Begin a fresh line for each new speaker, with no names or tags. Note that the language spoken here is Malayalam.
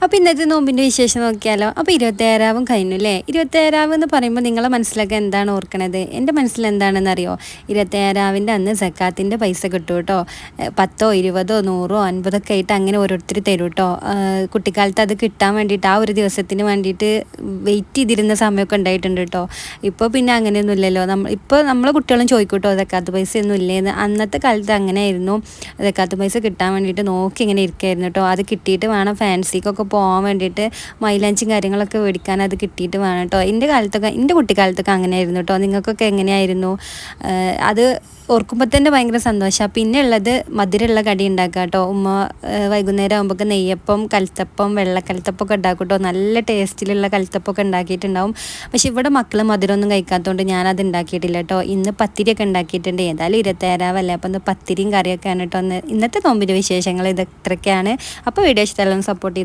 അപ്പോൾ ഇന്നത്തെ നോമ്പിൻ്റെ വിശേഷം നോക്കിയാലോ. അപ്പോൾ 26 കഴിഞ്ഞു അല്ലേ. 26 എന്ന് പറയുമ്പോൾ നിങ്ങളെ മനസ്സിലൊക്കെ എന്താണ് ഓർക്കണത്? എൻ്റെ മനസ്സിൽ എന്താണെന്ന് അറിയോ? 26 അന്ന് സക്കാത്തിൻ്റെ പൈസ കിട്ടും കേട്ടോ. 10, 20, 100, 50 ഒക്കെ ആയിട്ട് അങ്ങനെ ഓരോരുത്തർ തരും കേട്ടോ. കുട്ടിക്കാലത്ത് അത് കിട്ടാൻ വേണ്ടിയിട്ട് ആ ഒരു ദിവസത്തിന് വേണ്ടിയിട്ട് വെയിറ്റ് ചെയ്തിരുന്ന സമയമൊക്കെ ഉണ്ടായിട്ടുണ്ട് കേട്ടോ. ഇപ്പോൾ പിന്നെ അങ്ങനെയൊന്നുമില്ലല്ലോ. ഇപ്പോൾ നമ്മളെ കുട്ടികളും ചോദിക്കും കേട്ടോ സക്കാത്ത് പൈസ ഒന്നും ഇല്ലേന്ന്. അന്നത്തെ കാലത്ത് അങ്ങനെയായിരുന്നു. സക്കാത്ത് പൈസ കിട്ടാൻ വേണ്ടിയിട്ട് നോക്കി ഇങ്ങനെ ഇരിക്കുകയായിരുന്നു കേട്ടോ. അത് കിട്ടിയിട്ട് വേണം ഫാൻസിക്കൊക്കെ പോകാൻ വേണ്ടിയിട്ട് മൈലാഞ്ചും കാര്യങ്ങളൊക്കെ മേടിക്കാൻ അത് കിട്ടിയിട്ട് വേണം കേട്ടോ. എൻ്റെ കുട്ടിക്കാലത്തൊക്കെ അങ്ങനെയായിരുന്നു കേട്ടോ. നിങ്ങൾക്കൊക്കെ എങ്ങനെയായിരുന്നു? അത് ഓർക്കുമ്പോൾ തന്നെ ഭയങ്കര സന്തോഷമാണ്. പിന്നെ ഉള്ളത് മധുരമുള്ള കടി ഉണ്ടാക്കുക കേട്ടോ. ഉമ്മ വൈകുന്നേരം ആകുമ്പോൾ നെയ്യപ്പം, കൽത്തപ്പം, വെള്ളക്കൽത്തപ്പൊക്കെ ഉണ്ടാക്കും കേട്ടോ. നല്ല ടേസ്റ്റിലുള്ള കൽത്തപ്പൊക്കെ ഉണ്ടാക്കിയിട്ടുണ്ടാവും. പക്ഷെ ഇവിടെ മക്കൾ മധുരമൊന്നും കഴിക്കാത്തതുകൊണ്ട് ഞാനത് ഉണ്ടാക്കിയിട്ടില്ല കേട്ടോ. ഇന്ന് പത്തിരിയൊക്കെ ഉണ്ടാക്കിയിട്ടുണ്ട്. ഏതായാലും 26 അല്ലേ, അപ്പോൾ ഇന്ന് പത്തിരിയും കറിയൊക്കെയാണ് കേട്ടോ. ഇന്നത്തെ നോമ്പിൻ്റെ വിശേഷങ്ങൾ ഇതൊക്കെയാണ്. അപ്പോൾ വീഡിയോ ഇഷ്ടമെല്ലാം സപ്പോർട്ട് ചെയ്തു.